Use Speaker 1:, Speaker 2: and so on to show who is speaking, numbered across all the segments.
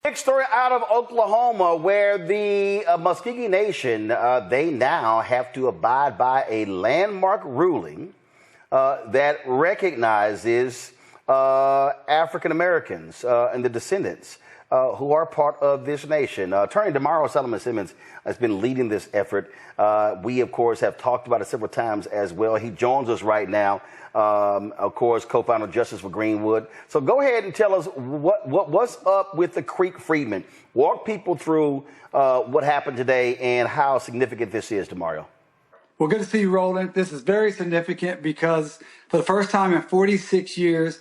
Speaker 1: Big story out of Oklahoma where the Muscogee Nation, they now have to abide by a landmark ruling that recognizes African Americans and the descendants who are part of this nation. Attorney Damario Solomon-Simmons has been leading this effort. We, of course, have talked about it several times as well. He joins us right now, of course, co-founder of Justice for Greenwood. So go ahead and tell us what's up with the Creek Freedmen. Walk people through what happened today and how significant this is, Damario.
Speaker 2: Well, good to see you, Roland. This is very significant because for the first time in 46 years,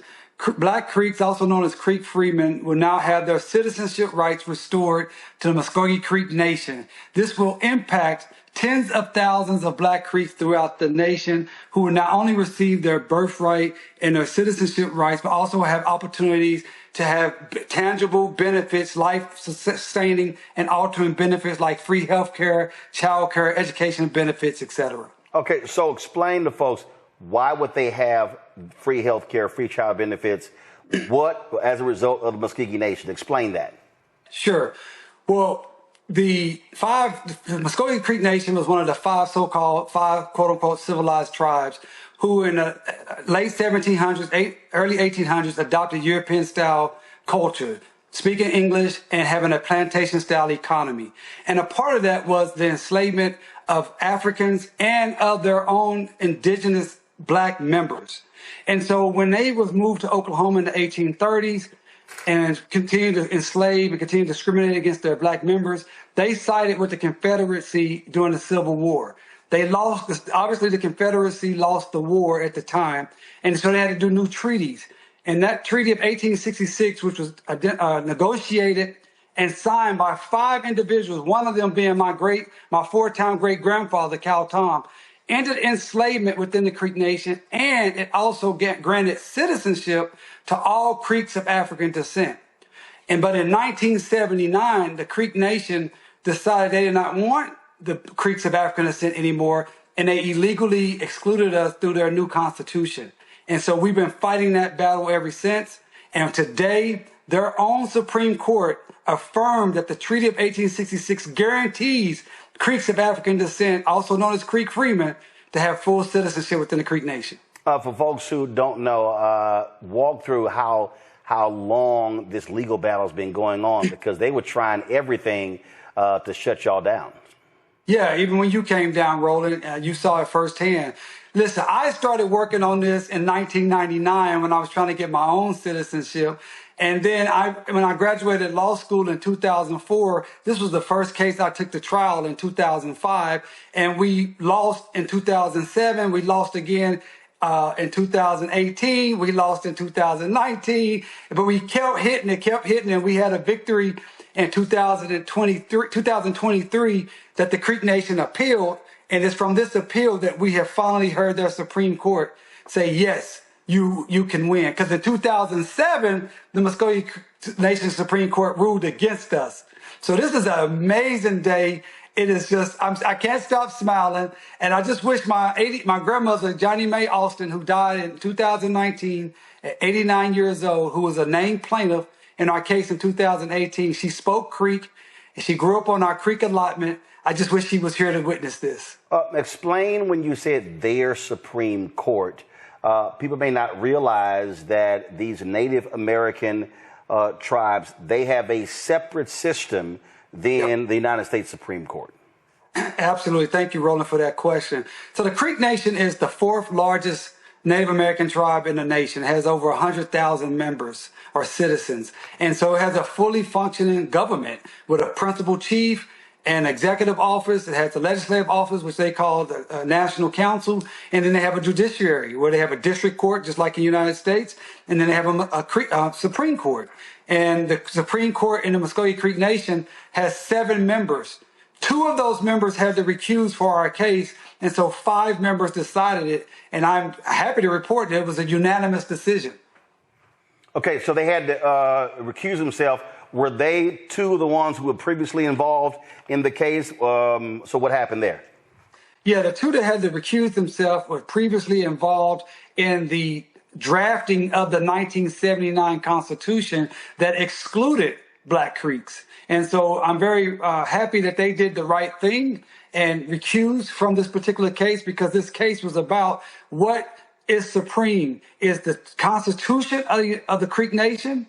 Speaker 2: Black Creeks, also known as Creek Freedmen, will now have their citizenship rights restored to the Muscogee Creek Nation. This will impact tens of thousands of Black Creeks throughout the nation who will not only receive their birthright and their citizenship rights, but also have opportunities to have tangible benefits, life-sustaining and altering benefits like free health care, child care, education benefits, etc.
Speaker 1: Okay, so explain to folks, why would they have free health care, free child benefits? What, as a result of the Muscogee Nation? Explain that.
Speaker 2: Sure. Well, the Muscogee Creek Nation was one of the five quote-unquote civilized tribes who in the late 1700s, early 1800s adopted European-style culture, speaking English and having a plantation-style economy. And a part of that was the enslavement of Africans and of their own indigenous Black members. And so when they was moved to Oklahoma in the 1830s and continued to enslave and continue to discriminate against their Black members, they sided with the Confederacy during the Civil War. They lost, obviously the Confederacy lost the war at the time, and so they had to do new treaties. And that treaty of 1866, which was negotiated and signed by 5 individuals, one of them being my four-time great-grandfather, Cal Tom, ended enslavement within the Creek Nation, and it also granted citizenship to all Creeks of African descent. But in 1979, the Creek Nation decided they did not want the Creeks of African descent anymore, and they illegally excluded us through their new constitution. And so we've been fighting that battle ever since. And today, their own Supreme Court affirmed that the Treaty of 1866 guarantees Creeks of African descent, also known as Creek Freedmen, to have full citizenship within the Creek Nation.
Speaker 1: For folks who don't know, walk through how long this legal battle has been going on, because they were trying everything to shut y'all down.
Speaker 2: Yeah, even when you came down, Roland, you saw it firsthand. Listen, I started working on this in 1999 when I was trying to get my own citizenship. And then when I graduated law school in 2004, this was the first case I took to trial in 2005. And we lost in 2007. We lost again in 2018. We lost in 2019. But we kept hitting it, and we had a victory in 2023 that the Creek Nation appealed. And it's from this appeal that we have finally heard their Supreme Court say, yes, you can win. Because in 2007, the Muscogee Nation Supreme Court ruled against us. So this is an amazing day. It is just, I can't stop smiling. And I just wish my grandmother, Johnny Mae Austin, who died in 2019 at 89 years old, who was a named plaintiff in our case in 2018, she spoke Creek, and she grew up on our Creek allotment. I just wish she was here to witness this.
Speaker 1: Explain when you said their Supreme Court. People may not realize that these Native American tribes, they have a separate system than the United States Supreme Court.
Speaker 2: Absolutely. Thank you, Roland, for that question. So the Creek Nation is the 4th largest Native American tribe in the nation. It has over 100,000 members or citizens. And so it has a fully functioning government with a principal chief, an executive office. It has a legislative office, which they call the National Council. And then they have a judiciary where they have a district court, just like in the United States. And then they have a Supreme Court. And the Supreme Court in the Muscogee Creek Nation has 7 members. 2 of those members had to recuse for our case. And so 5 members decided it. And I'm happy to report that it was a unanimous decision.
Speaker 1: Okay, so they had to recuse themselves. Were they 2 of the ones who were previously involved in the case? So what happened there?
Speaker 2: Yeah, the 2 that had to recuse themselves were previously involved in the drafting of the 1979 Constitution that excluded Black Creeks. And so I'm very happy that they did the right thing and recused from this particular case, because this case was about what is supreme. Is the Constitution of the Creek Nation,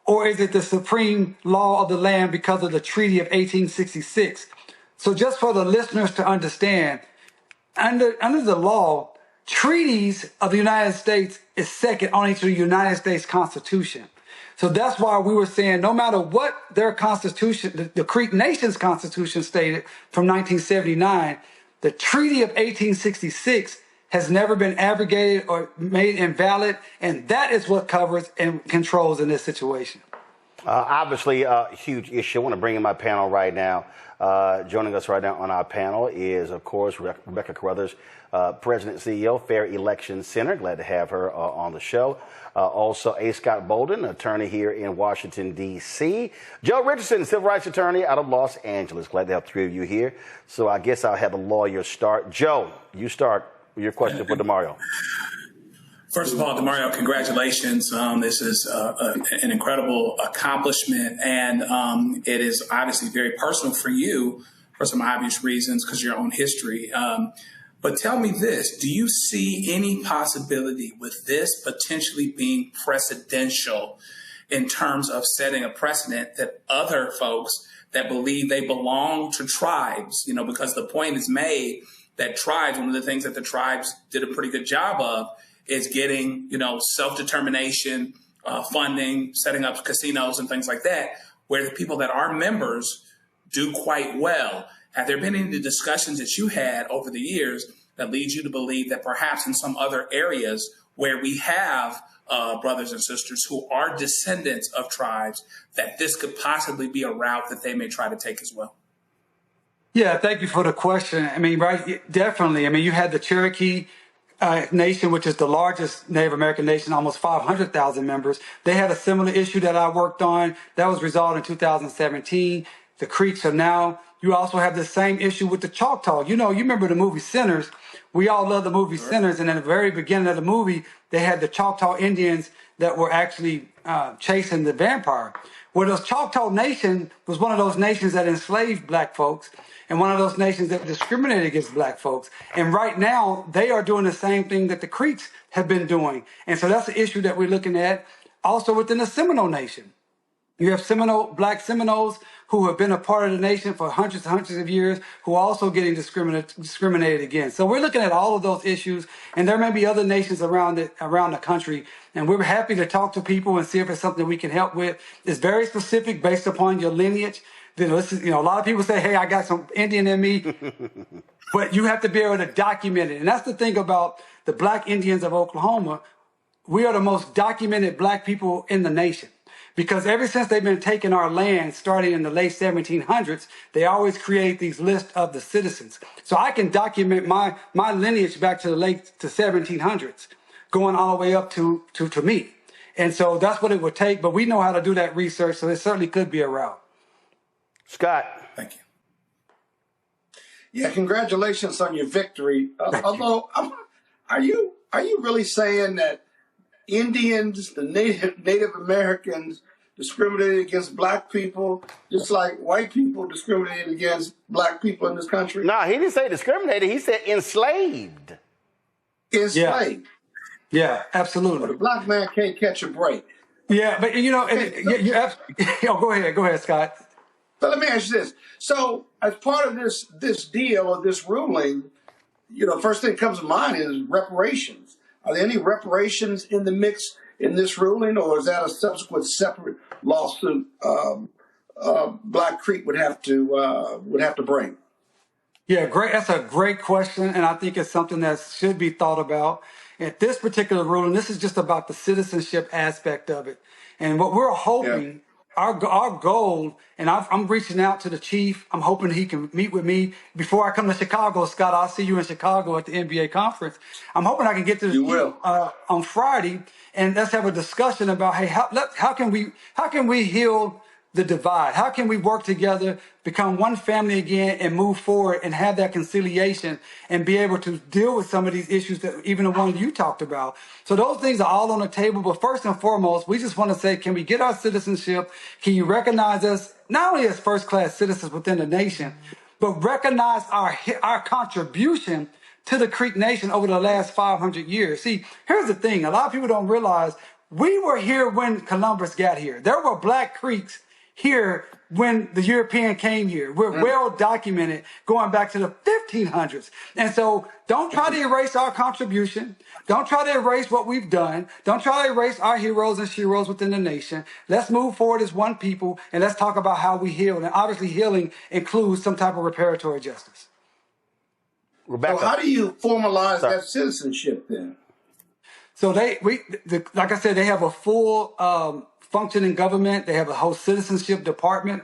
Speaker 2: or is it the supreme law of the land because of the Treaty of 1866? So just for the listeners to understand, under the law, treaties of the United States is second only to the United States Constitution. So that's why we were saying no matter what their constitution, the Creek Nation's constitution stated from 1979, the Treaty of 1866 has never been abrogated or made invalid, and that is what covers and controls in this situation.
Speaker 1: Obviously, a huge issue. I want to bring in my panel right now. Joining us right now on our panel is, of course, Rebecca Carruthers, President and CEO, Fair Election Center. Glad to have her on the show. Also, A. Scott Bolden, attorney here in Washington, D.C. Joe Richardson, civil rights attorney out of Los Angeles. Glad to have three of you here. So I guess I'll have the lawyer start. Joe, you start with your question for Demario.
Speaker 3: First of all, Demario, congratulations. This is an incredible accomplishment, and it is obviously very personal for you for some obvious reasons because of your own history. But tell me this, do you see any possibility with this potentially being precedential in terms of setting a precedent that other folks that believe they belong to tribes, because the point is made that tribes, one of the things that the tribes did a pretty good job of is getting, self-determination, funding, setting up casinos and things like that, where the people that are members do quite well. Have there been any discussions that you had over the years that lead you to believe that perhaps in some other areas where we have brothers and sisters who are descendants of tribes, that this could possibly be a route that they may try to take as well?
Speaker 2: Yeah, thank you for the question. Right, definitely. You had the Cherokee Nation, which is the largest Native American nation, almost 500,000 members. They had a similar issue that I worked on. That was resolved in 2017. The Creeks are now. You also have the same issue with the Choctaw. You remember the movie Sinners. We all love the movie Sinners. And at the very beginning of the movie, they had the Choctaw Indians that were actually chasing the vampire. Well, the Choctaw Nation was one of those nations that enslaved Black folks and one of those nations that discriminated against Black folks. And right now, they are doing the same thing that the Creeks have been doing. And so that's an issue that we're looking at. Also within the Seminole Nation. You have Black Seminoles who have been a part of the nation for hundreds and hundreds of years, who are also getting discriminated against. So we're looking at all of those issues, and there may be other nations around the country, and we're happy to talk to people and see if it's something we can help with. It's very specific based upon your lineage. A lot of people say, hey, I got some Indian in me, but you have to be able to document it. And that's the thing about the Black Indians of Oklahoma. We are the most documented Black people in the nation. Because ever since they've been taking our land, starting in the late 1700s, they always create these lists of the citizens. So I can document my lineage back to the late 1700s, going all the way up to me. And so that's what it would take. But we know how to do that research, so it certainly could be a route.
Speaker 1: Scott.
Speaker 3: Thank you.
Speaker 4: Yeah, congratulations on your victory. Although, are you really saying that Indians, the Native Americans, discriminated against Black people, just like white people discriminated against Black people in this country?
Speaker 1: No, he didn't say discriminated. He said enslaved.
Speaker 4: Enslaved.
Speaker 2: Yeah, absolutely.
Speaker 4: But a Black man can't catch a break.
Speaker 2: Yeah, but go ahead, Scott.
Speaker 4: So let me ask you this. So as part of this deal or this ruling, first thing that comes to mind is reparations. Are there any reparations in the mix in this ruling, or is that a subsequent separate lawsuit Black Creek would have to bring?
Speaker 2: Yeah, great. That's a great question, and I think it's something that should be thought about. At this particular ruling, this is just about the citizenship aspect of it, and what we're hoping. Our goal, and I'm reaching out to the chief. I'm hoping he can meet with me before I come to Chicago. Scott, I'll see you in Chicago at the NBA conference. I'm hoping I can get to the chief on Friday, and let's have a discussion about, hey, how can we heal the divide? How can we work together, become one family again, and move forward and have that conciliation and be able to deal with some of these issues that even the one you talked about? So those things are all on the table. But first and foremost, we just want to say, can we get our citizenship? Can you recognize us not only as first-class citizens within the nation, but recognize our contribution to the Creek Nation over the last 500 years? See, here's the thing. A lot of people don't realize we were here when Columbus got here. There were Black Creeks here when the European came here. We're well documented going back to the 1500s. And so don't try to erase our contribution. Don't try to erase what we've done. Don't try to erase our heroes and sheroes within the nation. Let's move forward as one people, and let's talk about how we heal. And obviously healing includes some type of reparatory justice.
Speaker 1: Rebecca.
Speaker 4: So how do you formalize that citizenship then?
Speaker 2: So like I said, they have a full functioning government. They have a whole citizenship department.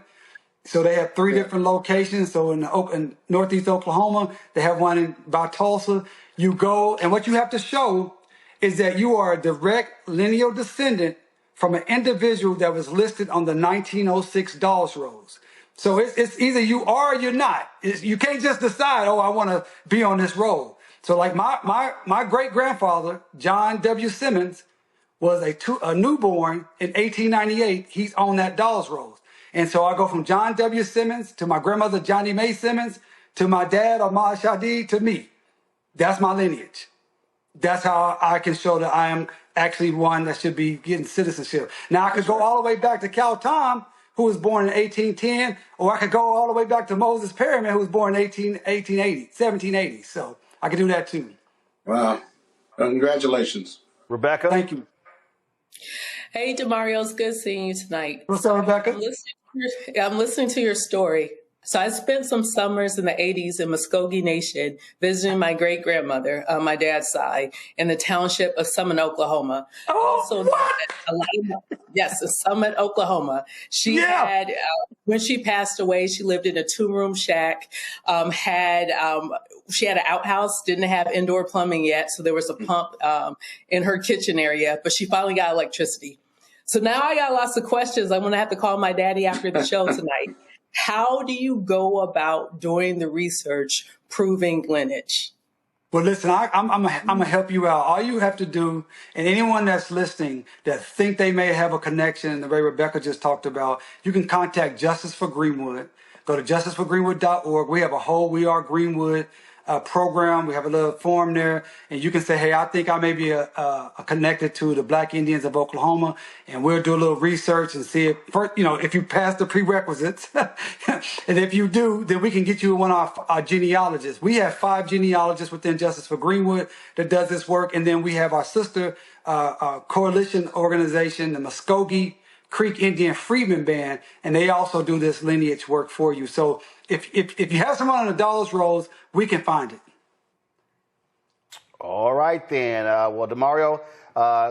Speaker 2: So they have 3 different locations. So in Northeast Oklahoma, they have one by Tulsa. You go, and what you have to show is that you are a direct lineal descendant from an individual that was listed on the 1906 Dawes Rolls. So it's either you are or you're not. You can't just decide, oh, I want to be on this roll. So like my great-grandfather, John W. Simmons, was a newborn in 1898. He's on that Dawes Rolls. And so I go from John W. Simmons to my grandmother, Johnny Mae Simmons, to my dad, Ahmad Shadi, to me. That's my lineage. That's how I can show that I am actually one that should be getting citizenship. Now, I could go all the way back to Cal Tom, who was born in 1810, or I could go all the way back to Moses Perryman, who was born in 1780. So I can do that too.
Speaker 4: Wow. Congratulations.
Speaker 1: Rebecca.
Speaker 2: Thank you.
Speaker 5: Hey, Demario, it's good seeing you tonight.
Speaker 2: What's up, Rebecca?
Speaker 5: I'm listening to your story. So I spent some summers in the 80s in Muscogee Nation visiting my great-grandmother on my dad's side in the township of Summit, Oklahoma. Yes, Summit, Oklahoma. She had, when she passed away, she lived in a 2-room shack, she had an outhouse, didn't have indoor plumbing yet, so there was a pump in her kitchen area, but she finally got electricity. So now I got lots of questions. I'm going to have to call my daddy after the show tonight. How do you go about doing the research proving lineage?
Speaker 2: Well, listen, I'm going to help you out. All you have to do, and anyone that's listening that think they may have a connection, the way Rebecca just talked about, you can contact Justice for Greenwood. Go to justiceforgreenwood.org. We have a whole We Are Greenwood program. We have a little form there, and you can say, hey, I think I may be connected to the Black Indians of Oklahoma, and we'll do a little research and see if you pass the prerequisites. And if you do, then we can get you one of our genealogists. We have 5 genealogists within Justice for Greenwood that does this work, and then we have our sister coalition organization, the Muscogee Creek Indian Freedmen Band, and they also do this lineage work for you. So if you have someone on the Dawes Rolls, we can find it.
Speaker 1: All right, then. Well, Demario,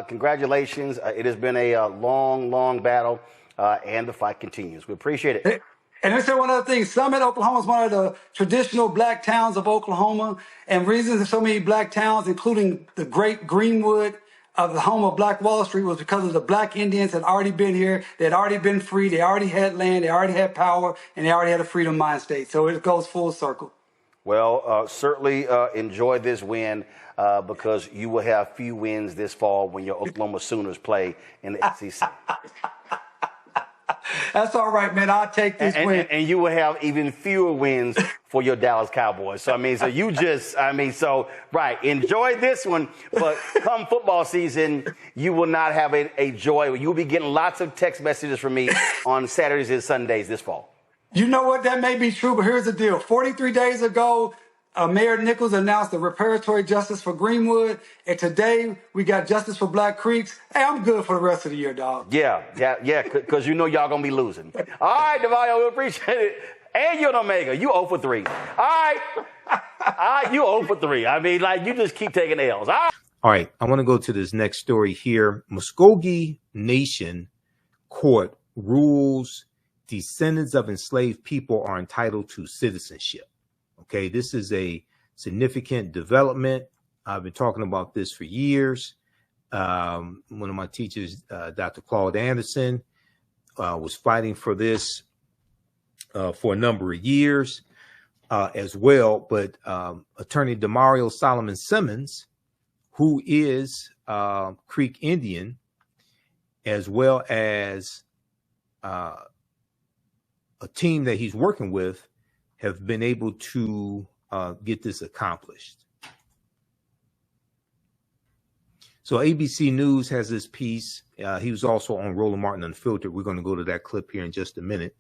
Speaker 1: congratulations. It has been a long battle, and the fight continues. We appreciate it.
Speaker 2: And let's say one other thing. Summit, Oklahoma is one of the traditional Black towns of Oklahoma, and reasons there's so many Black towns, including the great Greenwood, of the home of Black Wall Street, was because of the Black Indians had already been here. They had already been free. They already had land. They already had power, and they already had a freedom mind state. So it goes full circle.
Speaker 1: Well, certainly enjoy this win because you will have few wins this fall when your Oklahoma Sooners play in the SEC.
Speaker 2: That's all right, man. I'll take this win.
Speaker 1: And you will have even fewer wins for your Dallas Cowboys. So, right, enjoy this one. But come football season, you will not have a joy. You'll be getting lots of text messages from me on Saturdays and Sundays this fall.
Speaker 2: You know what? That may be true, but here's the deal. 43 days ago, Mayor Nichols announced the reparatory justice for Greenwood, and today we got justice for Black Creeks. Hey, I'm good for the rest of the year, dog.
Speaker 1: Yeah, because you know y'all going to be losing. All right, Demario, we appreciate it. And you're an Omega. You 0 for 3. All right, you 0 for 3. I mean, like, you just keep taking L's.
Speaker 6: All right, I want to go to this next story here. Muscogee Nation Court rules descendants of enslaved people are entitled to citizenship. Okay, this is a significant development. I've been talking about this for years. One of my teachers, Dr. Claude Anderson, was fighting for this for a number of years as well. But Attorney Demario Solomon Simmons, who is Creek Indian, as well as a team that he's working with, have been able to get this accomplished. So ABC News has this piece. He was also on Roland Martin Unfiltered. We're going to go to that clip here in just a minute.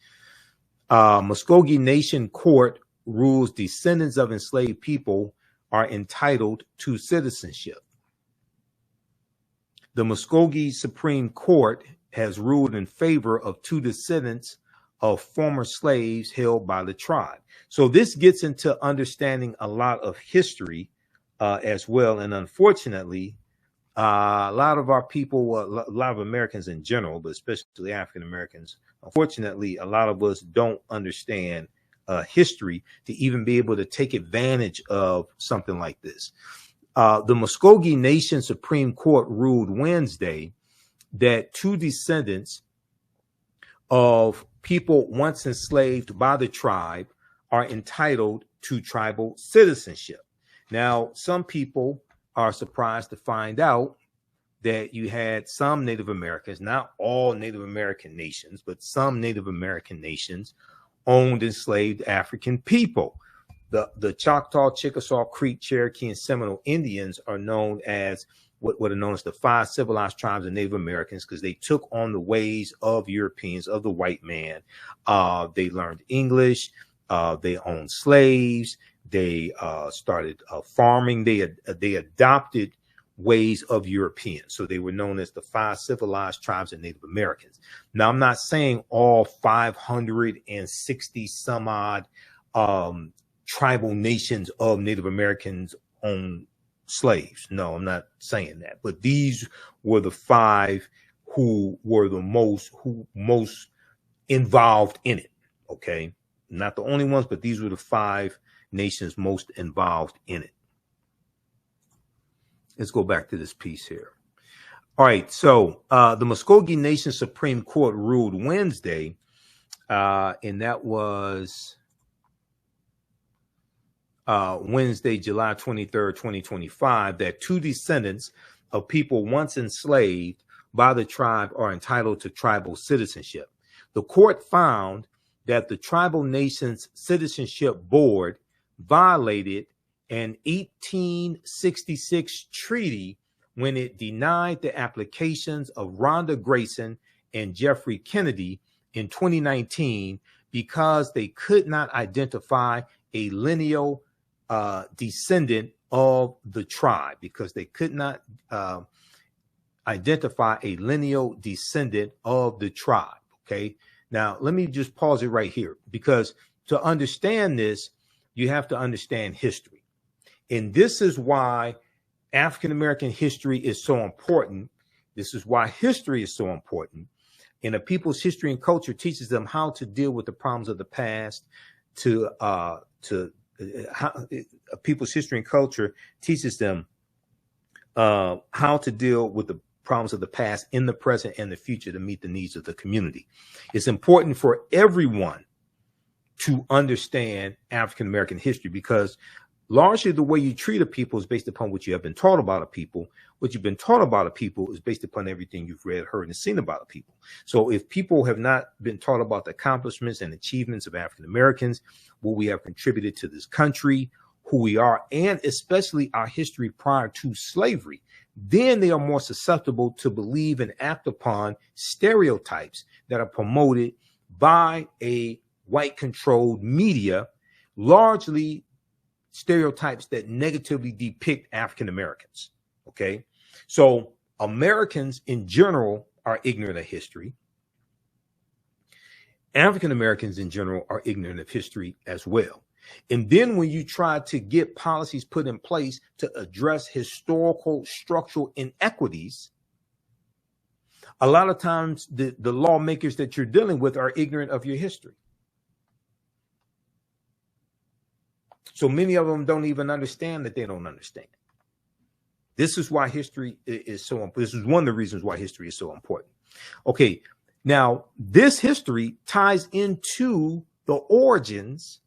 Speaker 6: Muscogee Nation Court rules descendants of enslaved people are entitled to citizenship. The Muscogee Supreme Court has ruled in favor of 2 descendants of former slaves held by the tribe. So this gets into understanding a lot of history as well. And unfortunately, a lot of our people, a lot of Americans in general, but especially African Americans, unfortunately, a lot of us don't understand history to even be able to take advantage of something like this. The Muscogee Nation Supreme Court ruled Wednesday that 2 descendants of people once enslaved by the tribe are entitled to tribal citizenship. Now, some people are surprised to find out that you had some Native Americans, not all Native American nations, but some Native American nations owned enslaved African people. The Choctaw, Chickasaw, Creek, Cherokee, and Seminole Indians are known as what are known as the 5 civilized tribes of Native Americans, because they took on the ways of Europeans, of the white man. They learned English. They owned slaves. They started farming. They adopted ways of Europeans. So they were known as the 5 civilized tribes of Native Americans. Now, I'm not saying all 560 some odd tribal nations of Native Americans own slaves. No, I'm not saying that. But these were the 5 who were the most involved in it. Okay, not the only ones, but these were the 5 nations most involved in it. Let's go back to this piece here. All right, so the Muscogee Nation Supreme Court ruled Wednesday, and that was Wednesday, July 23rd, 2025, that 2 descendants of people once enslaved by the tribe are entitled to tribal citizenship. The court found that the tribal nation's citizenship board violated an 1866 treaty when it denied the applications of Rhonda Grayson and Jeffrey Kennedy in 2019 because they could not identify a lineal descendant of the tribe, because they could not identify a lineal descendant of the tribe. Okay. Now, let me just pause it right here, because to understand this, you have to understand history. And this is why African-American history is so important. This is why history is so important. And a people's history and culture teaches them how to deal with the problems of the past. How a people's history and culture teaches them how to deal with the problems of the past in the present and the future to meet the needs of the community. It's important for everyone to understand African-American history, because largely the way you treat a people is based upon what you have been taught about a people. What you've been taught about a people is based upon everything you've read, heard, and seen about a people. So if people have not been taught about the accomplishments and achievements of African Americans, what we have contributed to this country, who we are, and especially our history prior to slavery, then they are more susceptible to believe and act upon stereotypes that are promoted by a white-controlled media, largely stereotypes that negatively depict African Americans. Okay, so Americans in general are ignorant of history. African Americans in general are ignorant of history as well. And then when you try to get policies put in place to address historical structural inequities, a lot of times the lawmakers that you're dealing with are ignorant of your history. So many of them don't even understand that they don't understand. This is why history is so important. This is one of the reasons why history is so important. Okay, Now, this history ties into the origins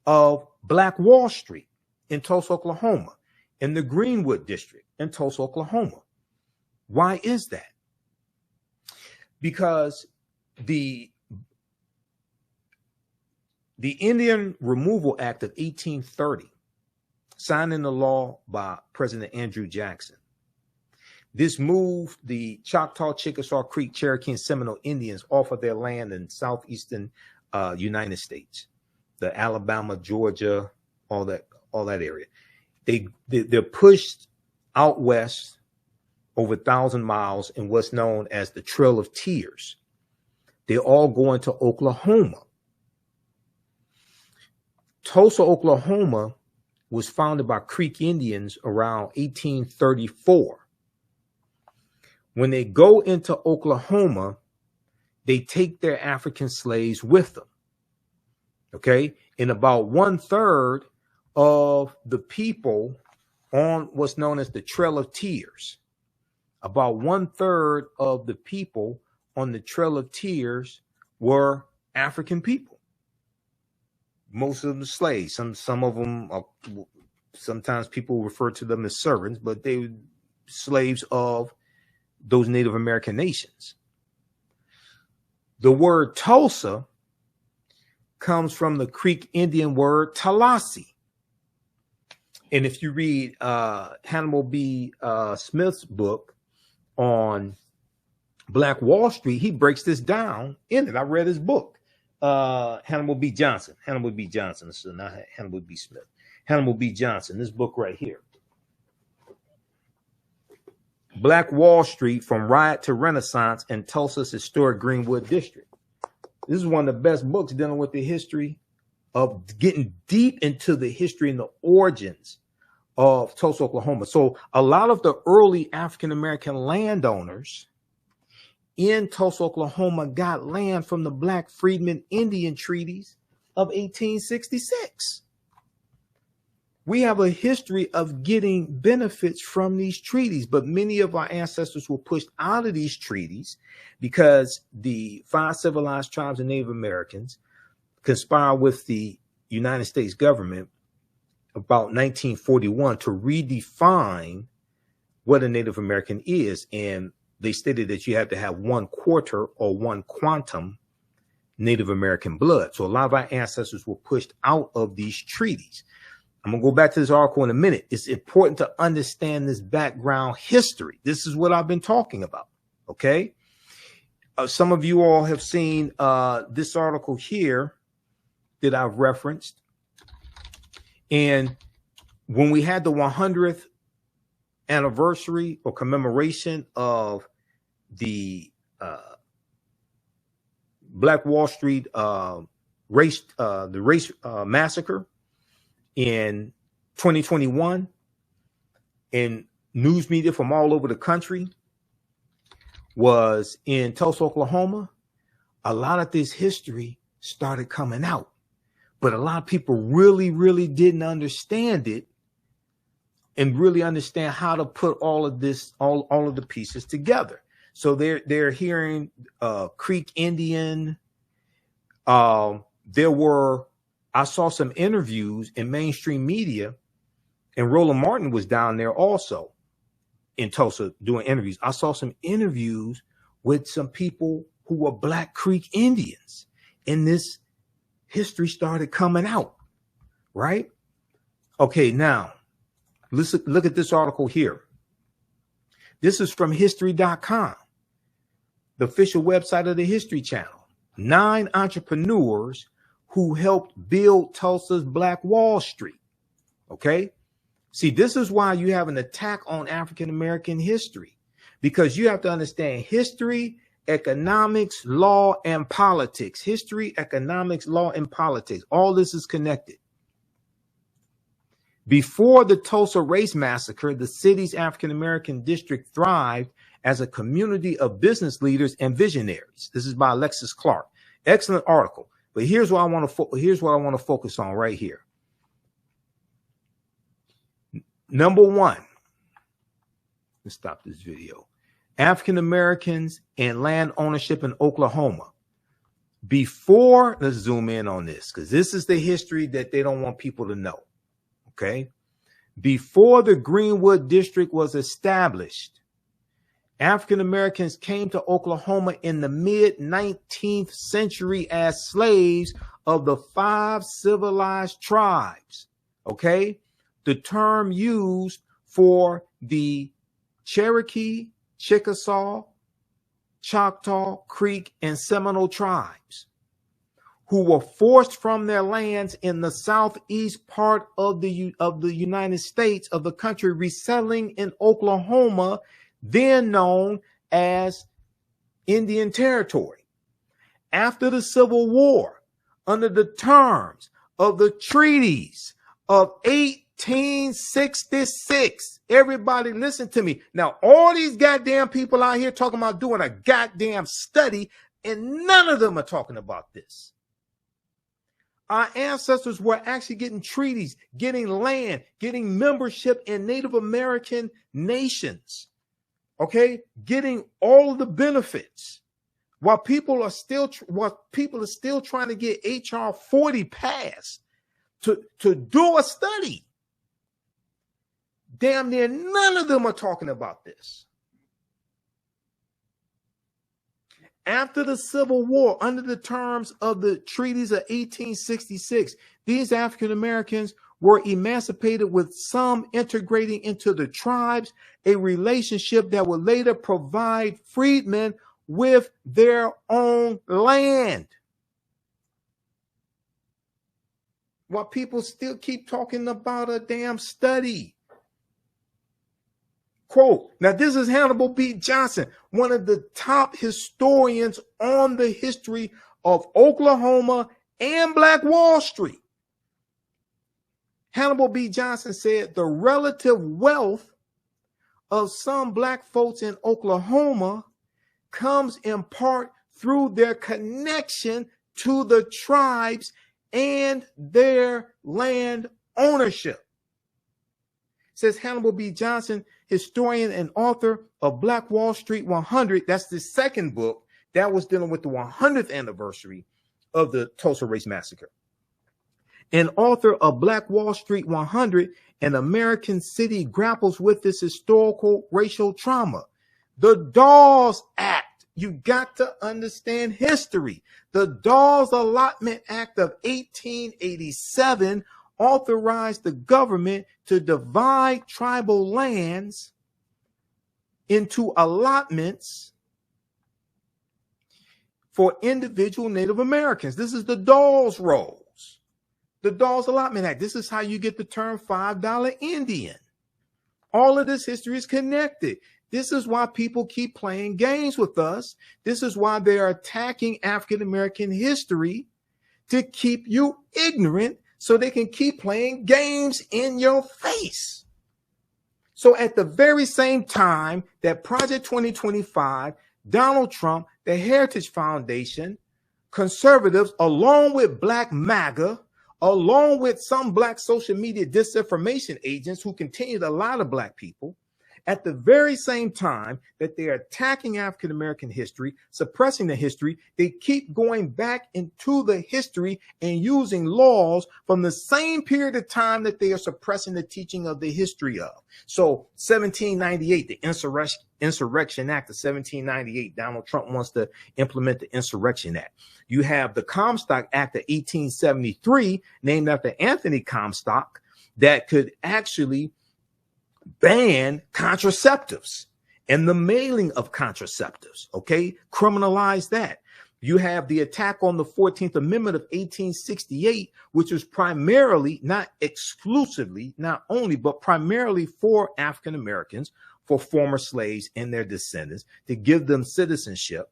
Speaker 6: of Black Wall Street in Tulsa, Oklahoma, in the Greenwood district in Tulsa, Oklahoma. Why is that? Because the Indian Removal Act of 1830, signed into law by President Andrew Jackson, this moved the Choctaw, Chickasaw, Creek, Cherokee, and Seminole Indians off of their land in southeastern United States, the Alabama, Georgia, all that area. They're pushed out west over 1,000 miles in what's known as the Trail of Tears. They all go into Oklahoma. Tulsa, Oklahoma was founded by Creek Indians around 1834. When they go into Oklahoma, they take their African slaves with them. Okay. And about 1/3 of the people on what's known as the Trail of Tears, about 1/3 of the people on the Trail of Tears were African people. Most of them slaves. Some of them are, sometimes people refer to them as servants, but they were slaves of those Native American nations. The word Tulsa comes from the Creek Indian word Tallahassee. And if you read Hannibal B. Smith's book on Black Wall Street, he breaks this down in it. I read his book, Hannibal B. Johnson. This is not Hannibal B. Smith. Hannibal B. Johnson, this book right here. Black Wall Street from Riot to Renaissance in Tulsa's historic Greenwood district. This is one of the best books dealing with the history of getting deep into the history and the origins of Tulsa, Oklahoma. So a lot of the early African-American landowners in Tulsa, Oklahoma got land from the Black Freedmen Indian Treaties of 1866. We have a history of getting benefits from these treaties, but many of our ancestors were pushed out of these treaties because the 5 civilized tribes of Native Americans conspired with the United States government about 1941 to redefine what a Native American is. And they stated that you have to have 1/4 or 1 quantum Native American blood. So a lot of our ancestors were pushed out of these treaties. I'm going to go back to this article in a minute. It's important to understand this background history. This is what I've been talking about. Okay. Some of you all have seen this article here that I've referenced. And when we had the 100th anniversary or commemoration of the Black Wall Street race massacre in 2021, and news media from all over the country was in Tulsa, Oklahoma, a lot of this history started coming out, but a lot of people really didn't understand it and really understand how to put all of this, all of the pieces together. So they're hearing Creek Indian. I saw some interviews in mainstream media, and Roland Martin was down there also in Tulsa doing interviews. I saw some interviews with some people who were Black Creek Indians, and this history started coming out, right? Okay, now let's look at this article here. This is from history.com, the official website of the History Channel. 9 entrepreneurs who helped build Tulsa's Black Wall Street. Okay. See, this is why you have an attack on African-American history, because you have to understand history, economics, law, and politics. History, economics, law, and politics. All this is connected. Before the Tulsa Race Massacre, the city's African-American district thrived as a community of business leaders and visionaries. This is by Alexis Clark. Excellent article. But here's what I want to focus on right here. Number one, let's stop this video. African Americans and land ownership in Oklahoma. Before, let's zoom in on this because this is the history that they don't want people to know. Okay. Before the Greenwood District was established, African Americans came to Oklahoma in the mid-19th century as slaves of the 5 civilized tribes. Okay. The term used for the Cherokee, Chickasaw, Choctaw, Creek, and Seminole tribes who were forced from their lands in the southeast part of the United States of the country, resettling in Oklahoma, then known as Indian Territory. After the Civil War, under the terms of the treaties of 1866. Everybody listen to me. Now, all these goddamn people out here talking about doing a goddamn study, and none of them are talking about this. Our ancestors were actually getting treaties, getting land, getting membership in Native American nations. Okay? Getting all of the benefits. While people are still trying to get HR 40 passed to do a study. Damn near none of them are talking about this. After the Civil War, under the terms of the treaties of 1866, these African Americans were emancipated, with some integrating into the tribes, a relationship that would later provide freedmen with their own land. While people still keep talking about a damn study. Quote, now this is Hannibal B. Johnson, one of the top historians on the history of Oklahoma and Black Wall Street. Hannibal B. Johnson said the relative wealth of some Black folks in Oklahoma comes in part through their connection to the tribes and their land ownership. Says Hannibal B. Johnson, historian and author of Black Wall Street 100. That's the second book that was dealing with the 100th anniversary of the Tulsa Race Massacre. And author of Black Wall Street 100, an American city grapples with this historical racial trauma. The Dawes Act. You got to understand history. The Dawes Allotment Act of 1887 authorized the government to divide tribal lands into allotments for individual Native Americans. This is the Dawes Rolls, the Dawes Allotment Act. This is how you get the term $5 Indian. All of this history is connected. This is why people keep playing games with us. This is why they are attacking African American history, to keep you ignorant so they can keep playing games in your face. So at the very same time that Project 2025, Donald Trump, the Heritage Foundation, conservatives, along with Black MAGA, along with some Black social media disinformation agents who continue to lie to Black people, at the very same time that they're attacking African American history, suppressing the history, they keep going back into the history and using laws from the same period of time that they are suppressing the teaching of the history of. So 1798, the Insurrection Act of 1798, Donald Trump wants to implement the Insurrection Act. You have the Comstock Act of 1873, named after Anthony Comstock, that could actually ban contraceptives and the mailing of contraceptives, okay? Criminalize that. You have the attack on the 14th Amendment of 1868, which was primarily, not exclusively, not only, but primarily for African Americans, for former slaves and their descendants, to give them citizenship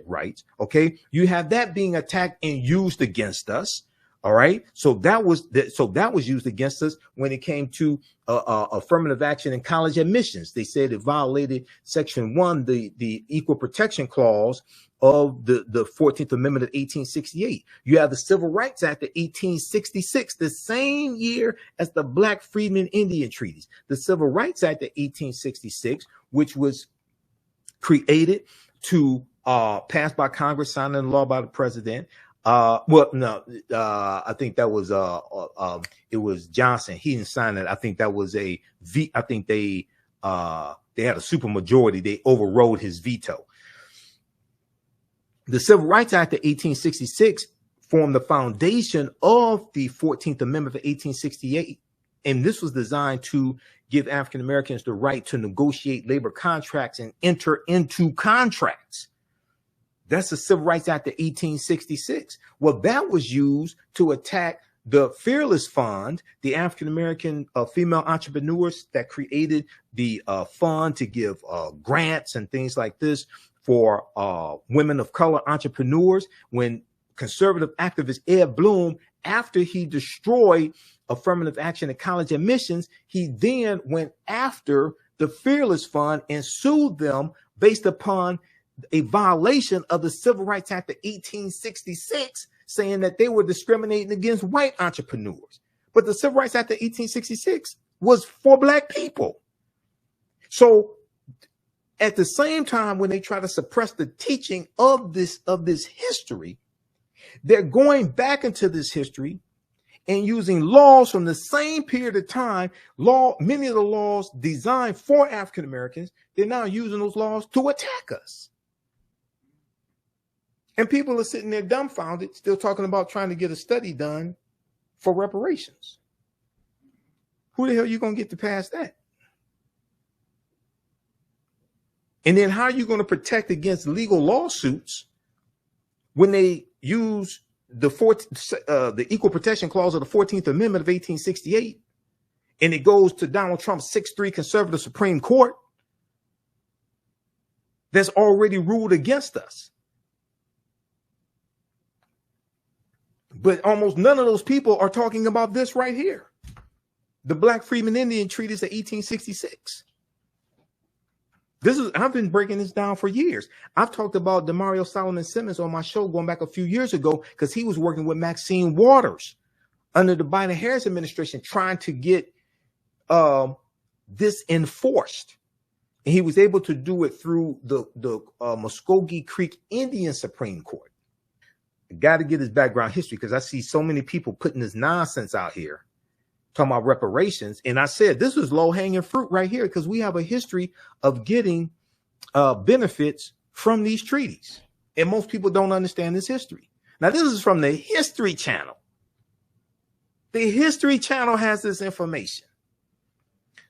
Speaker 6: rights, okay? You have that being attacked and used against us. All right. So that was used against us when it came to affirmative action in college admissions. They said it violated Section 1, the Equal Protection Clause of the 14th Amendment of 1868. You have the Civil Rights Act of 1866, the same year as the Black Freedmen Indian Treaties. The Civil Rights Act of 1866, which was created to passed by Congress, signed into law by the president. I think that was it was Johnson. He didn't sign it. I think that was I think they had a super majority. They overrode his veto. The Civil Rights Act of 1866 formed the foundation of the 14th Amendment of 1868. And this was designed to give African Americans the right to negotiate labor contracts and enter into contracts. That's the Civil Rights Act of 1866. Well, that was used to attack the Fearless Fund, the African American female entrepreneurs that created the fund to give grants and things like this for women of color entrepreneurs. When conservative activist Ed Bloom, after he destroyed affirmative action at college admissions, he then went after the Fearless Fund and sued them based upon a violation of the Civil Rights Act of 1866, saying that they were discriminating against white entrepreneurs. But the Civil Rights Act of 1866 was for Black people. So at the same time, when they try to suppress the teaching of this history, they're going back into this history and using laws from the same period of time, many of the laws designed for African Americans, they're now using those laws to attack us. And people are sitting there dumbfounded, still talking about trying to get a study done for reparations. Who the hell are you going to get to pass that? And then how are you going to protect against legal lawsuits when they use the Equal Protection Clause of the 14th Amendment of 1868, and it goes to Donald Trump's 6-3 conservative Supreme Court that's already ruled against us? But almost none of those people are talking about this right here. The Black Freedmen Indian Treaties of 1866. I've been breaking this down for years. I've talked about Demario Solomon Simmons on my show going back a few years ago because he was working with Maxine Waters under the Biden-Harris administration trying to get this enforced. And he was able to do it through the Muscogee Creek Indian Supreme Court. I got to get his background history because I see so many people putting this nonsense out here talking about reparations. And I said, this is low hanging fruit right here because we have a history of getting benefits from these treaties. And most people don't understand this history. Now, this is from the History Channel. The History Channel has this information.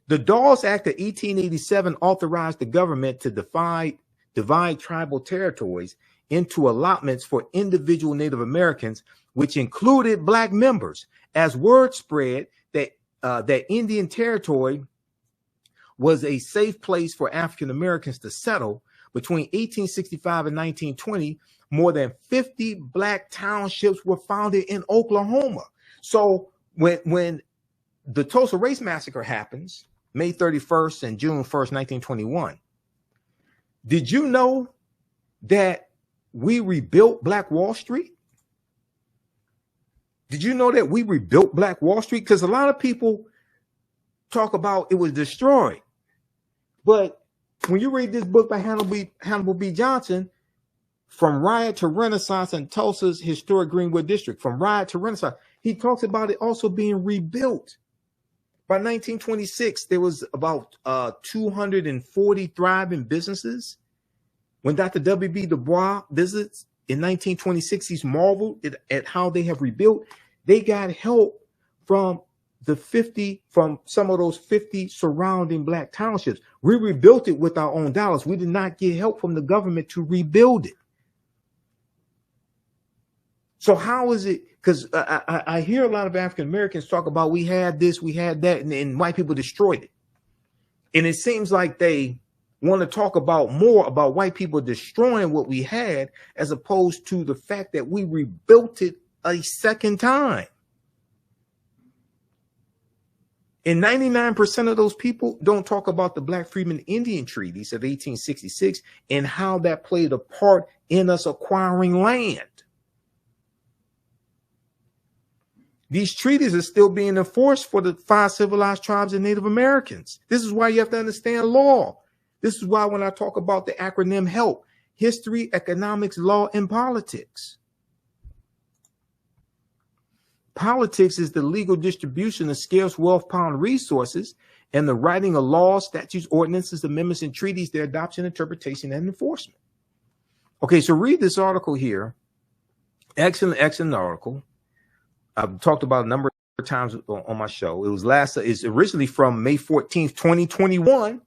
Speaker 6: The Dawes Act of 1887 authorized the government to divide tribal territories into allotments for individual Native Americans, which included Black members, as word spread that Indian Territory was a safe place for African Americans to settle. Between 1865 and 1920, more than 50 Black townships were founded in Oklahoma. So when the Tulsa Race Massacre happens, May 31st and June 1st, 1921, did you know that we rebuilt Black Wall Street? Did you know that we rebuilt Black Wall Street? Because a lot of people talk about it was destroyed. But when you read this book by Hannibal B. Johnson, From Riot to Renaissance in Tulsa's Historic Greenwood District, From Riot to Renaissance, he talks about it also being rebuilt. By 1926, there was about 240 thriving businesses. When Dr. W.B. Du Bois visits in 1926, he's marveled at how they have rebuilt. They got help from some of those 50 surrounding Black townships. We rebuilt it with our own dollars. We did not get help from the government to rebuild it. So how is it? Because I hear a lot of African Americans talk about we had this, we had that, and white people destroyed it. And it seems like they want to talk about more about white people destroying what we had as opposed to the fact that we rebuilt it a second time. And 99% of those people don't talk about the Black Freedmen Indian Treaties of 1866 and how that played a part in us acquiring land. These treaties are still being enforced for the 5 civilized tribes and Native Americans. This is why you have to understand law. This is why when I talk about the acronym HELP, history, economics, law, and politics. Politics is the legal distribution of scarce wealth, power, and resources, and the writing of laws, statutes, ordinances, amendments, and treaties, their adoption, interpretation, and enforcement. Okay, so read this article here. Excellent article. I've talked about a number of times on my show. It's originally from May 14th, 2021.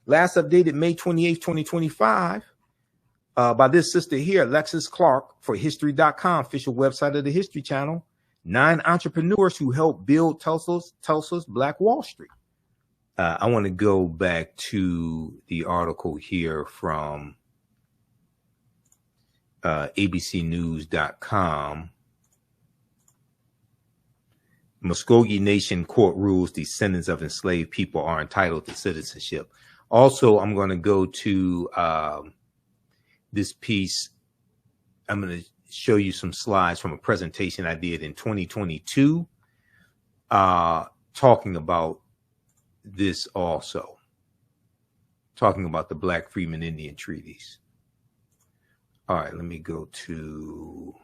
Speaker 6: Last updated May 28th, 2025. By this sister here, Alexis Clark, for History.com, official website of the History Channel. 9 entrepreneurs who helped build Tulsa's Black Wall Street. I want to go back to the article here from abcnews.com. Muscogee Nation court rules descendants of enslaved people are entitled to citizenship. Also, I'm going to go to this piece. I'm going to show you some slides from a presentation I did in 2022, talking about this also, talking about the Black Freedmen Indian Treaties. All right, let me go to,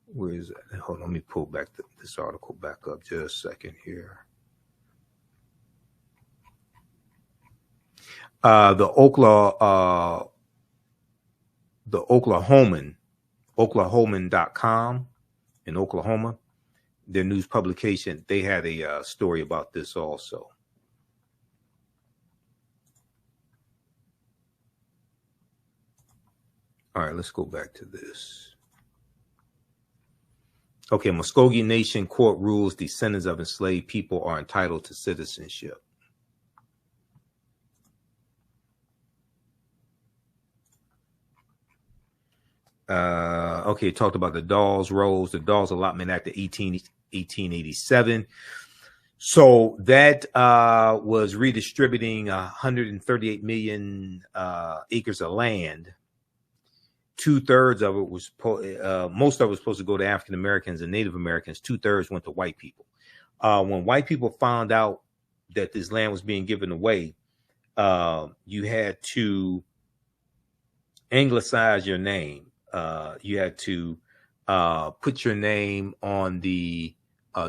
Speaker 6: where is that? Hold on, let me pull back this article back up just a second here. The Oklahoman.com in Oklahoma, their news publication, they had a story about this also. All right, let's go back to this. Okay, Muscogee Nation court rules descendants of enslaved people are entitled to citizenship. Okay, talked about the Dawes Rolls, the Dawes Allotment Act of 1887. So that was redistributing 138 million acres of land. 2/3 of it was, most of it was supposed to go to African Americans and Native Americans. 2/3 went to white people. When white people found out that this land was being given away, you had to anglicize your name. You had to put your name on the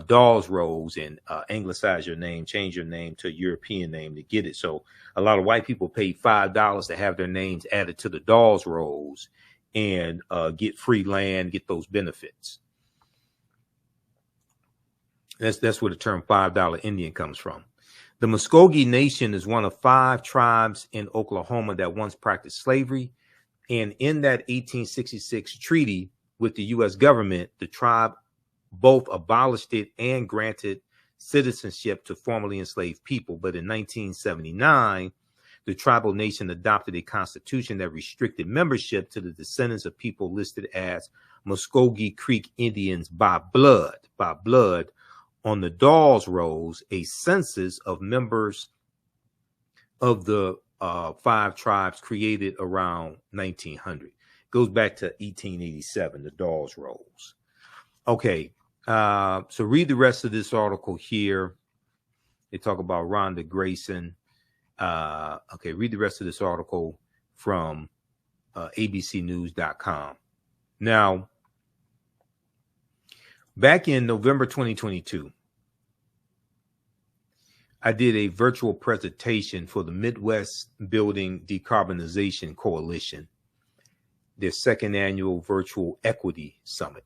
Speaker 6: Dawes Rolls and anglicize your name, change your name to a European name to get it. So a lot of white people paid $5 to have their names added to the Dawes Rolls and get free land, get those benefits. That's where the term $5 Indian comes from. The Muscogee Nation is one of 5 tribes in Oklahoma that once practiced slavery. And in that 1866 treaty with the U.S. government, the tribe both abolished it and granted citizenship to formerly enslaved people. But in 1979, the tribal nation adopted a constitution that restricted membership to the descendants of people listed as Muscogee Creek Indians by blood. On the Dawes Rolls, a census of members of the 5 tribes created around 1900. Goes back to 1887, the Dawes Rolls. Okay, so read the rest of this article here. They talk about Rhonda Grayson. Okay, read the rest of this article from abcnews.com. Now, back in November 2022, I did a virtual presentation for the Midwest Building Decarbonization Coalition, their 2nd annual virtual equity summit,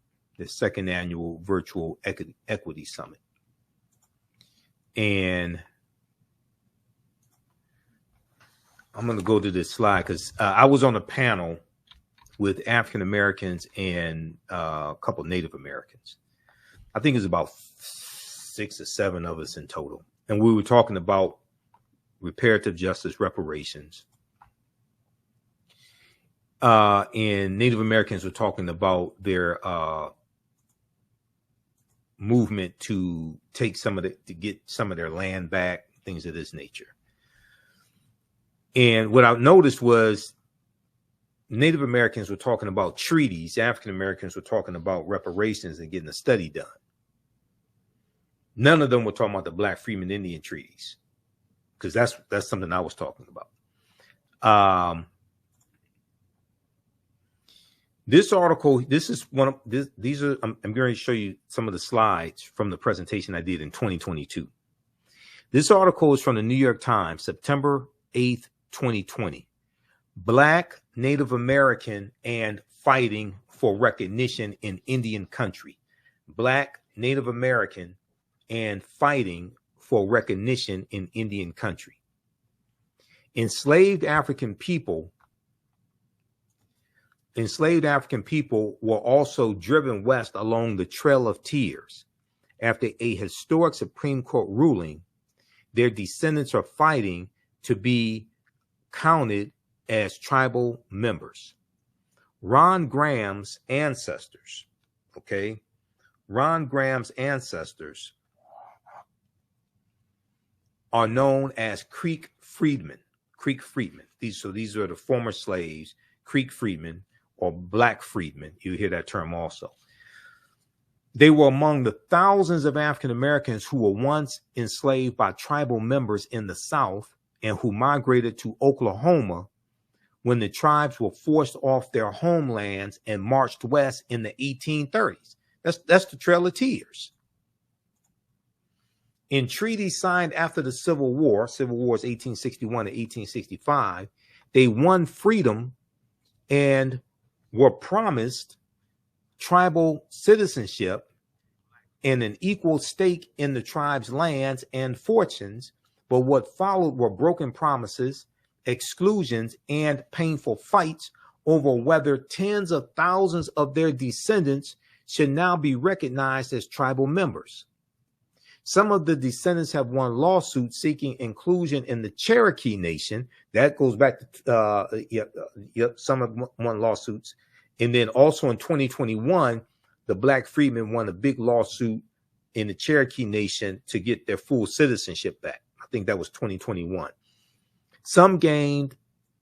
Speaker 6: And I'm going to go to this slide because I was on a panel with African Americans and a couple of Native Americans. I think it's about 6 or 7 of us in total. And we were talking about reparative justice, reparations. And Native Americans were talking about their movement to take to get some of their land back, things of this nature. And what I noticed was Native Americans were talking about treaties. African Americans were talking about reparations and getting a study done. None of them were talking about the Black Freedmen Indian Treaties, because that's something I was talking about. This article, this is one of these are. I'm going to show you some of the slides from the presentation I did in 2022. This article is from the New York Times, September 8th, 2020. Black, Native American, and fighting for recognition in Indian country. Black, Native American, and fighting for recognition in Indian country. Enslaved African people were also driven west along the Trail of Tears. After a historic Supreme Court ruling, their descendants are fighting to be counted as tribal members. Ron Graham's ancestors, Ron Graham's ancestors are known as Creek Freedmen. Creek Freedmen. These are the former slaves, Creek Freedmen, or Black Freedmen. You hear that term also. They were among the thousands of African Americans who were once enslaved by tribal members in the South and who migrated to Oklahoma when the tribes were forced off their homelands and marched west in the 1830s. That's the Trail of Tears. In treaties signed after the Civil War is 1861 to 1865, they won freedom and were promised tribal citizenship and an equal stake in the tribe's lands and fortunes. But what followed were broken promises, exclusions, and painful fights over whether tens of thousands of their descendants should now be recognized as tribal members. Some of the descendants have won lawsuits seeking inclusion in the Cherokee Nation. That goes back to some have won lawsuits. And then also in 2021, the Black Freedmen won a big lawsuit in the Cherokee Nation to get their full citizenship back. I think that was 2021. Some gained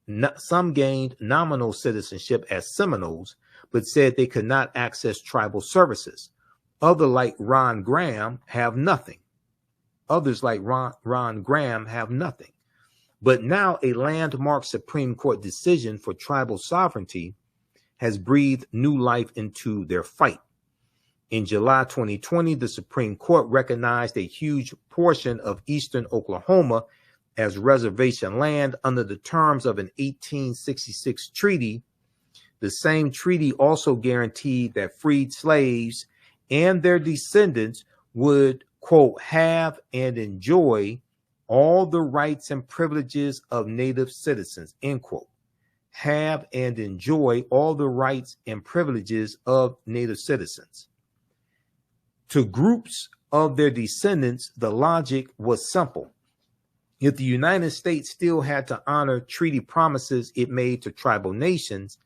Speaker 6: nominal citizenship as Seminoles, but said they could not access tribal services. Others, like Ron Graham, have nothing. But now a landmark Supreme Court decision for tribal sovereignty has breathed new life into their fight. In July 2020, the Supreme Court recognized a huge portion of eastern Oklahoma as reservation land under the terms of an 1866 treaty. The same treaty also guaranteed that freed slaves and their descendants would, quote, have and enjoy all the rights and privileges of native citizens, end quote. Have and enjoy all the rights and privileges of native citizens. To groups of their descendants, the logic was simple. If the United States still had to honor treaty promises it made to tribal nations,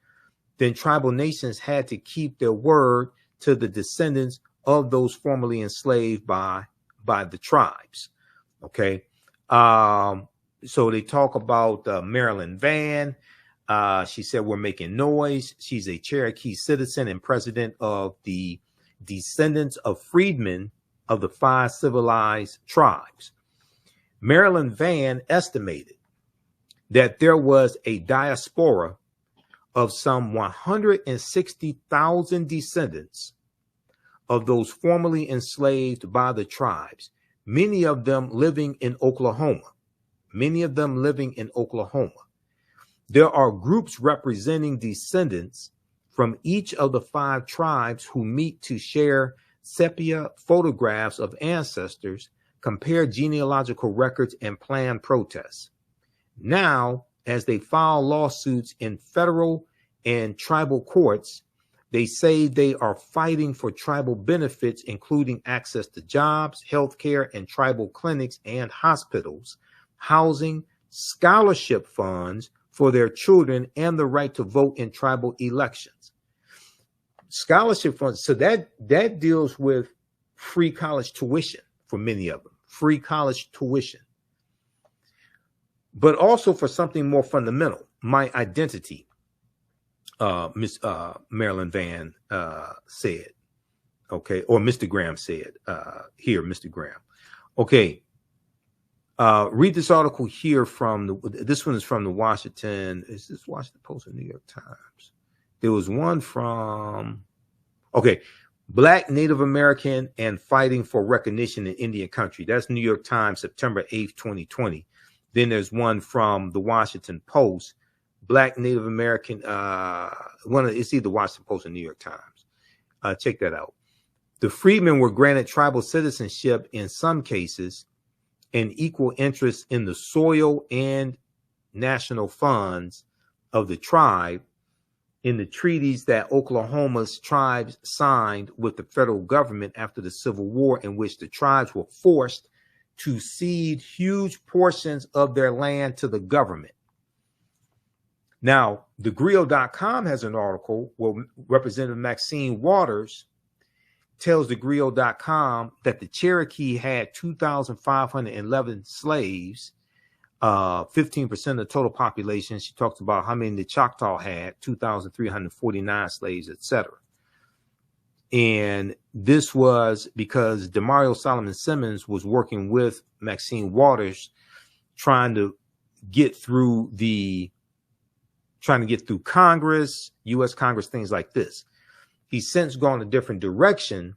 Speaker 6: then tribal nations had to keep their word to the descendants of those formerly enslaved by the tribes. So they talk about Marilyn Vann. She said, we're making noise. She's a Cherokee citizen and president of the Descendants of Freedmen of the 5 civilized tribes. Marilyn Vann estimated that there was a diaspora of some 160,000 descendants of those formerly enslaved by the tribes, many of them living in Oklahoma. There are groups representing descendants from each of the 5 tribes who meet to share sepia photographs of ancestors, compare genealogical records, and plan protests. Now, as they file lawsuits in federal and tribal courts, they say they are fighting for tribal benefits, including access to jobs, health care, and tribal clinics and hospitals, housing, scholarship funds for their children, and the right to vote in tribal elections. Scholarship funds, so that deals with free college tuition for many of them, free college tuition. But also for something more fundamental, my identity. Miss Marilyn Van said. Okay, or Mr. Graham said here, Mr. Graham. Okay, read this article here from this one is from the Washington. Is this Washington Post or New York Times? There was one from, okay, Black Native American and Fighting for Recognition in Indian Country. That's New York Times, September 8th, 2020. Then there's one from the Washington Post, Black Native American, it's either Washington Post or New York Times. Check that out. The freedmen were granted tribal citizenship in some cases and equal interest in the soil and national funds of the tribe in the treaties that Oklahoma's tribes signed with the federal government after the Civil War, in which the tribes were forced to cede huge portions of their land to the government. Now, thegrio.com has an article where Representative Maxine Waters tells thegrio.com that the Cherokee had 2,511 slaves, 15% of the total population. She talks about how many the Choctaw had, 2,349 slaves, etc. And this was because Demario Solomon Simmons was working with Maxine Waters, trying to get through Congress, U.S. Congress, things like this. He's since gone a different direction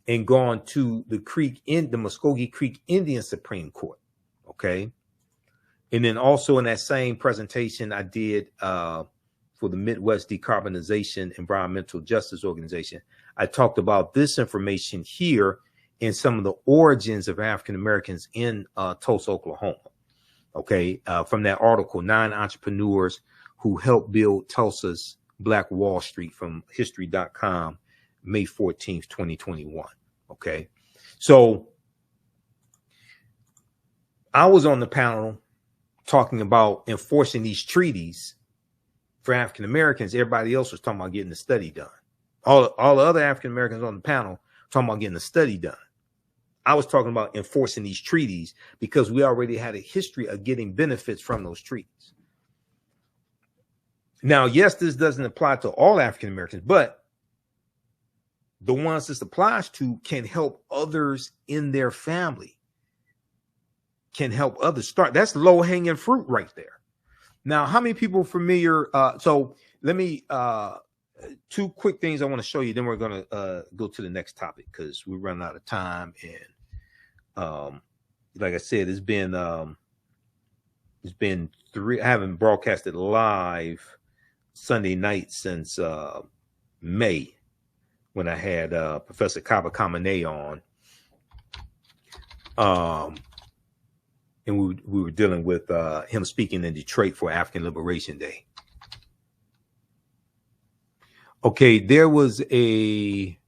Speaker 6: and gone to the Muscogee Creek Indian Supreme Court. Okay. And then also in that same presentation I did for the Midwest Decarbonization Environmental Justice Organization, I talked about this information here and some of the origins of African Americans in Tulsa, Oklahoma. Okay. From that article, 9 entrepreneurs who helped build Tulsa's Black Wall Street, from history.com, May 14th, 2021. Okay. So I was on the panel talking about enforcing these treaties for African Americans. Everybody else was talking about getting the study done. All the other African Americans on the panel talking about getting the study done. I was talking about enforcing these treaties because we already had a history of getting benefits from those treaties. Now, yes, this doesn't apply to all African Americans, but the ones this applies to can help others in their family, can help others start. That's low hanging fruit right there. Now, how many people are familiar? So let me, 2 quick things I want to show you. Then we're going to go to the next topic because we're running out of time. And like I said, it's been 3, I haven't broadcasted live Sunday night since May, when I had Professor Kaba Kamene on. And we were dealing with him speaking in Detroit for African Liberation Day. Okay, there was a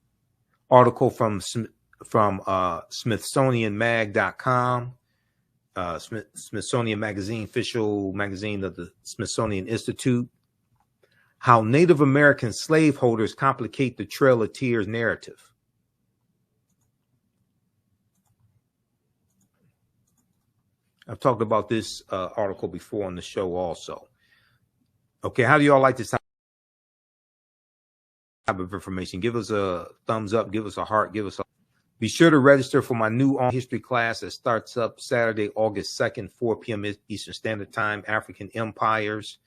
Speaker 6: article from SmithsonianMag.com, Smithsonian Magazine, official magazine of the Smithsonian Institute. How Native American slaveholders complicate the Trail of Tears narrative. I've talked about this article before on the show also. Okay, how do y'all like this type of information? Give us a thumbs up, give us a heart, give us a... Be sure to register for my new history class that starts up Saturday, August 2nd, 4 p.m. Eastern Standard Time. African empires,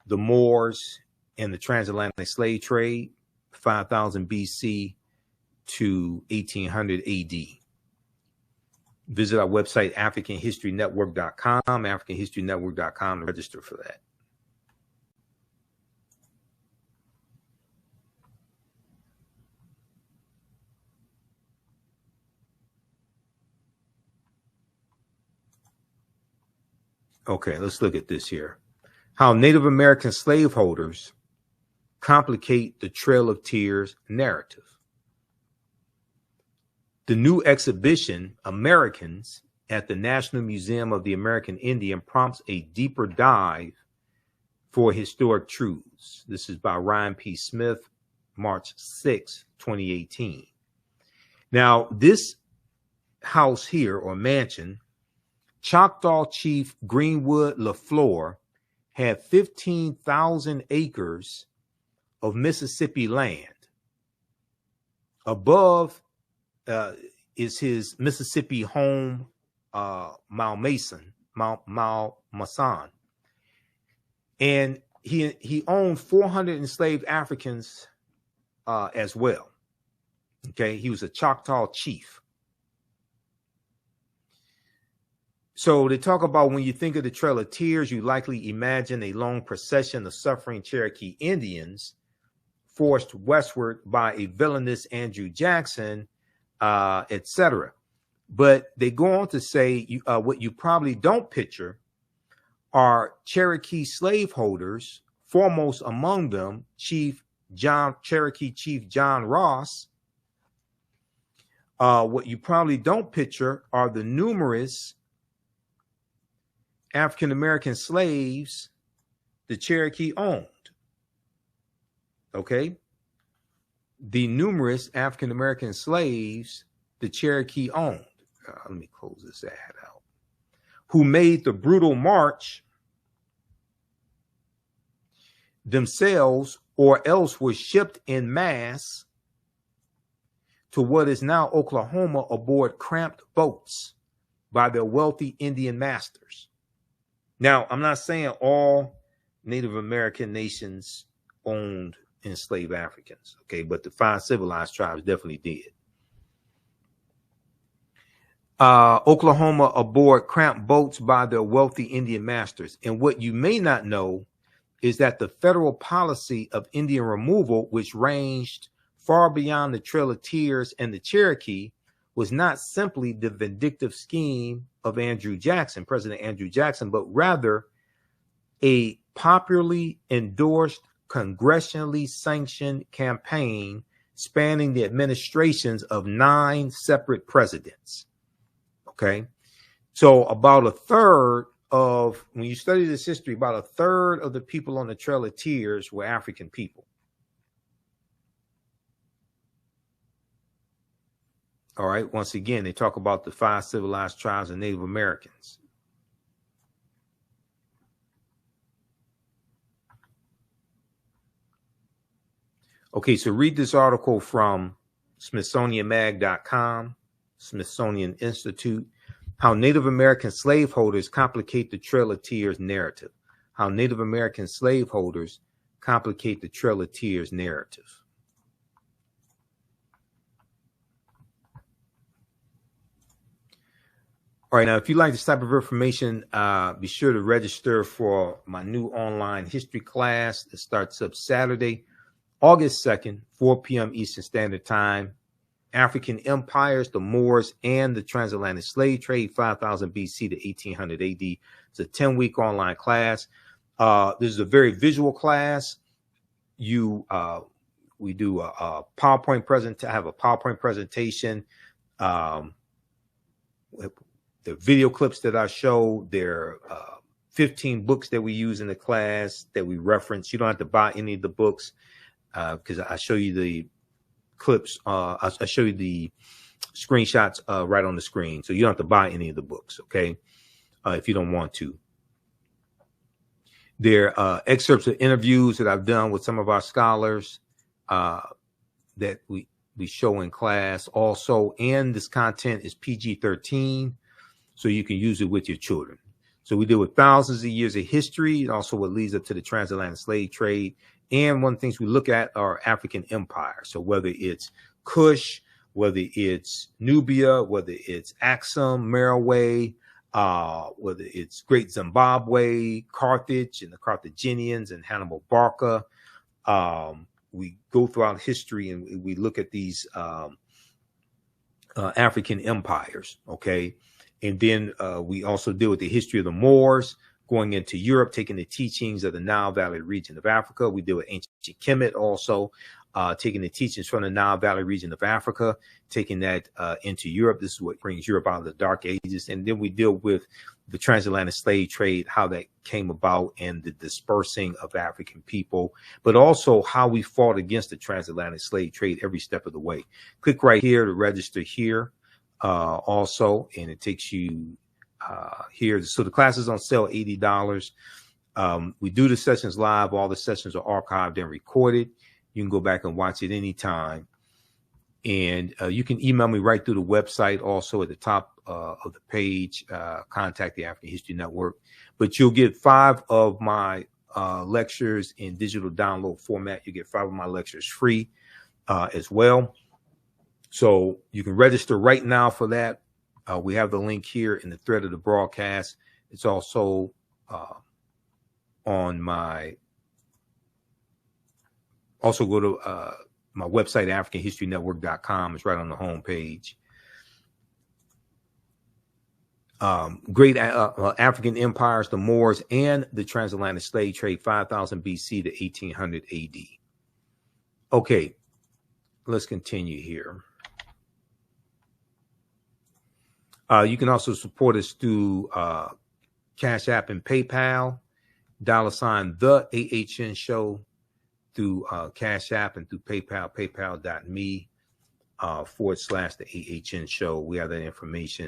Speaker 6: the Moors, and the transatlantic slave trade, 5000 BC to 1800 AD. Visit our website, AfricanHistoryNetwork.com, AfricanHistoryNetwork.com to register for that. Okay, let's look at this here. How Native American slaveholders complicate the Trail of Tears narrative. The new exhibition, Americans, at the National Museum of the American Indian prompts a deeper dive for historic truths. This is by Ryan P. Smith, March 6, 2018. Now, this house here, or mansion, Choctaw Chief Greenwood LaFleur had 15,000 acres of Mississippi land. Above is his Mississippi home, Malmaison, and he owned 400 enslaved Africans as well. Okay, he was a Choctaw chief. So they talk about when you think of the Trail of Tears, you likely imagine a long procession of suffering Cherokee Indians forced westward by a villainous Andrew Jackson, etc. But they go on to say what you probably don't picture are Cherokee slaveholders, foremost among them Cherokee Chief John Ross. What you probably don't picture are the numerous African-American slaves the Cherokee owned. Okay? The numerous African-American slaves the Cherokee owned. Let me close this ad out. Who made the brutal march themselves or else were shipped en masse to what is now Oklahoma aboard cramped boats by their wealthy Indian masters. Now, I'm not saying all Native American nations owned enslaved Africans, okay, but the 5 civilized tribes definitely did. Oklahoma aboard cramped boats by their wealthy Indian masters. And what you may not know is that the federal policy of Indian removal, which ranged far beyond the Trail of Tears and the Cherokee, was not simply the vindictive scheme of Andrew Jackson, President Andrew Jackson, but rather a popularly endorsed, congressionally sanctioned campaign spanning the administrations of 9 separate presidents. Okay, so about a third of, when you study this history, about a third of the people on the Trail of Tears were African people. All right, once again, they talk about the 5 civilized tribes of Native Americans. Okay, so read this article from SmithsonianMag.com, Smithsonian Institute, How Native American Slaveholders Complicate the Trail of Tears Narrative. How Native American Slaveholders Complicate the Trail of Tears Narrative. All right, now, if you like this type of information, be sure to register for my new online history class that starts up Saturday, August 2nd, 4 p.m. Eastern Standard Time. African empires, the Moors, and the transatlantic slave trade, 5000 BC to 1800 AD. It's a 10-week online class. This is a very visual class. We do a PowerPoint presentation. I have a PowerPoint presentation. The video clips that I show, there are 15 books that we use in the class that we reference. You don't have to buy any of the books because I show you the clips. I show you the screenshots right on the screen. So you don't have to buy any of the books, okay? If you don't want to. There are excerpts of interviews that I've done with some of our scholars that we show in class also. And this content is PG-13, so you can use it with your children. So we deal with thousands of years of history, and also what leads up to the transatlantic slave trade. And one of the things we look at are African empires. So whether it's Kush, whether it's Nubia, whether it's Axum, Merowe, whether it's Great Zimbabwe, Carthage, and the Carthaginians, and Hannibal Barca. We go throughout history and we look at these African empires, okay? And then we also deal with the history of the Moors, going into Europe, taking the teachings of the Nile Valley region of Africa. We deal with ancient Kemet also, taking the teachings from the Nile Valley region of Africa, taking that into Europe. This is what brings Europe out of the Dark Ages. And then we deal with the transatlantic slave trade, how that came about, and the dispersing of African people, but also how we fought against the transatlantic slave trade every step of the way. Click right here to register here also, and it takes you here. So the class is on sale, $80. We do the sessions live. All the sessions are archived and recorded. You can go back and watch it anytime. And you can email me right through the website. Also at the top of the page, contact the African History Network. But you'll get 5 of my lectures in digital download format. You get 5 of my lectures free as well. So you can register right now for that. We have the link here in the thread of the broadcast. It's also on my, also go to my website, AfricanHistoryNetwork.com. It's right on the home page. Great African empires, the Moors, and the transatlantic slave trade, 5000 BC to 1800 AD. Okay, let's continue here. You can also support us through Cash App and PayPal, $ the AHN show through Cash App and through PayPal, paypal.me / the AHN show. We have that information